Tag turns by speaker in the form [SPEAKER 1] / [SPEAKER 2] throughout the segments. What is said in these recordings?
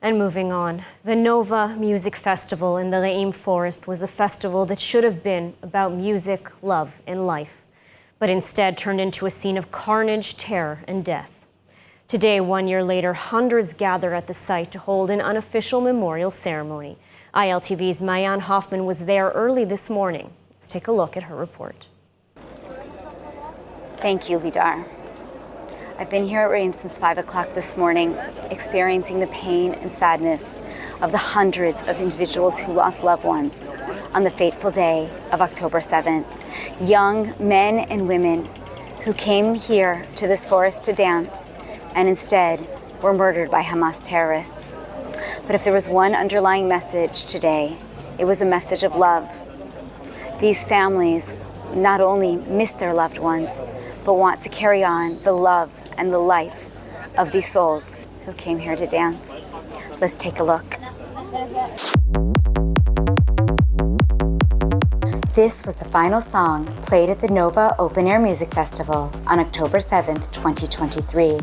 [SPEAKER 1] And moving on, the Nova Music Festival in the Re'im Forest was a festival that should have been about music, love, and life, but instead turned into a scene of carnage, terror, and death. Today, 1 year later, hundreds gather at the site to hold an unofficial memorial ceremony. ILTV's Maayan Hoffman was there early this morning. Let's take a look at her report.
[SPEAKER 2] Thank you, Lidar. I've been here at Re'im since 5 o'clock this morning, experiencing the pain and sadness of the hundreds of individuals who lost loved ones on the fateful day of October 7th. Young men and women who came here to this forest to dance and instead were murdered by Hamas terrorists. But if there was one underlying message today, it was a message of love. These families not only miss their loved ones, but want to carry on the love and the life of these souls who came here to dance. Let's take a look. This was the final song played at the Nova Open Air Music Festival on October 7th, 2023,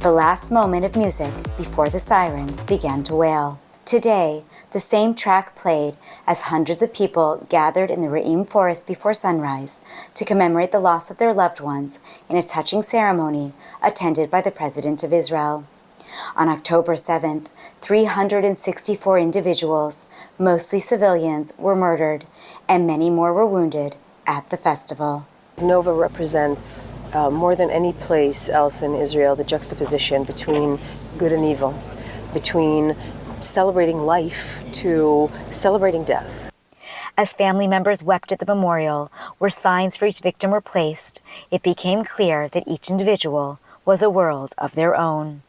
[SPEAKER 2] the last moment of music before the sirens began to wail. Today, the same track played as hundreds of people gathered in the Re'im Forest before sunrise to commemorate the loss of their loved ones in a touching ceremony attended by the President of Israel. On October 7th, 364 individuals, mostly civilians, were murdered, and many more were wounded at the festival.
[SPEAKER 3] Nova represents, more than any place else in Israel, the juxtaposition between good and evil, between celebrating life to celebrating death.
[SPEAKER 2] As family members wept at the memorial, where signs for each victim were placed, it became clear that each individual was a world of their own.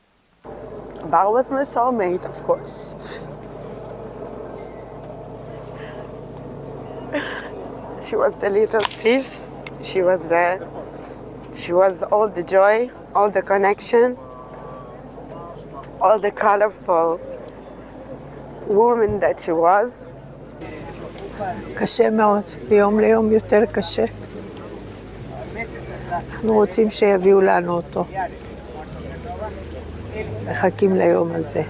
[SPEAKER 4] Bar was my soulmate, of course. She was the little sis. She was all the joy, all the connection, all the colorful woman that she was.
[SPEAKER 5] קשה מאוד, ביום ליום יותר קשה. אנחנו רוצים שיביאו לנו אותו. מחכים ליום הזה.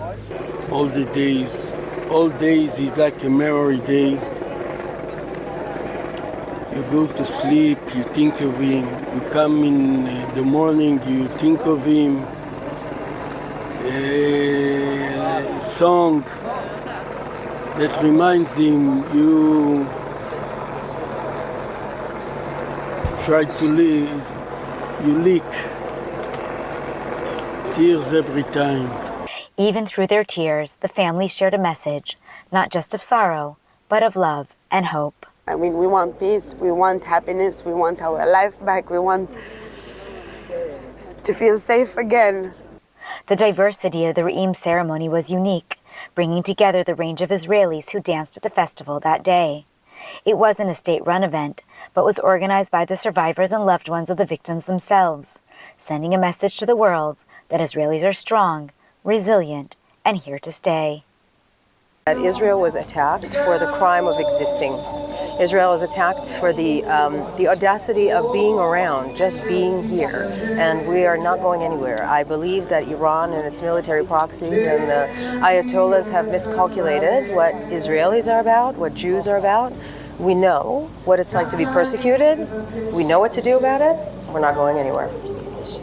[SPEAKER 6] All days is like a memory day. You go to sleep, you think of him. You come in the morning, you think of him. A song that reminds him, you try to live, you leak tears every time.
[SPEAKER 2] Even through their tears, the family shared a message, not just of sorrow, but of love and hope.
[SPEAKER 4] I mean, we want peace, we want happiness, we want our life back, we want to feel safe again.
[SPEAKER 2] The diversity of the Re'im ceremony was unique, bringing together the range of Israelis who danced at the festival that day. It wasn't a state-run event, but was organized by the survivors and loved ones of the victims themselves, sending a message to the world that Israelis are strong, resilient, and here to stay.
[SPEAKER 3] That Israel was attacked for the crime of existing. Israel is attacked for the audacity of being around, just being here, and we are not going anywhere. I believe that Iran and its military proxies and the Ayatollahs have miscalculated what Israelis are about, what Jews are about. We know what it's like to be persecuted. We know what to do about it. We're not going anywhere.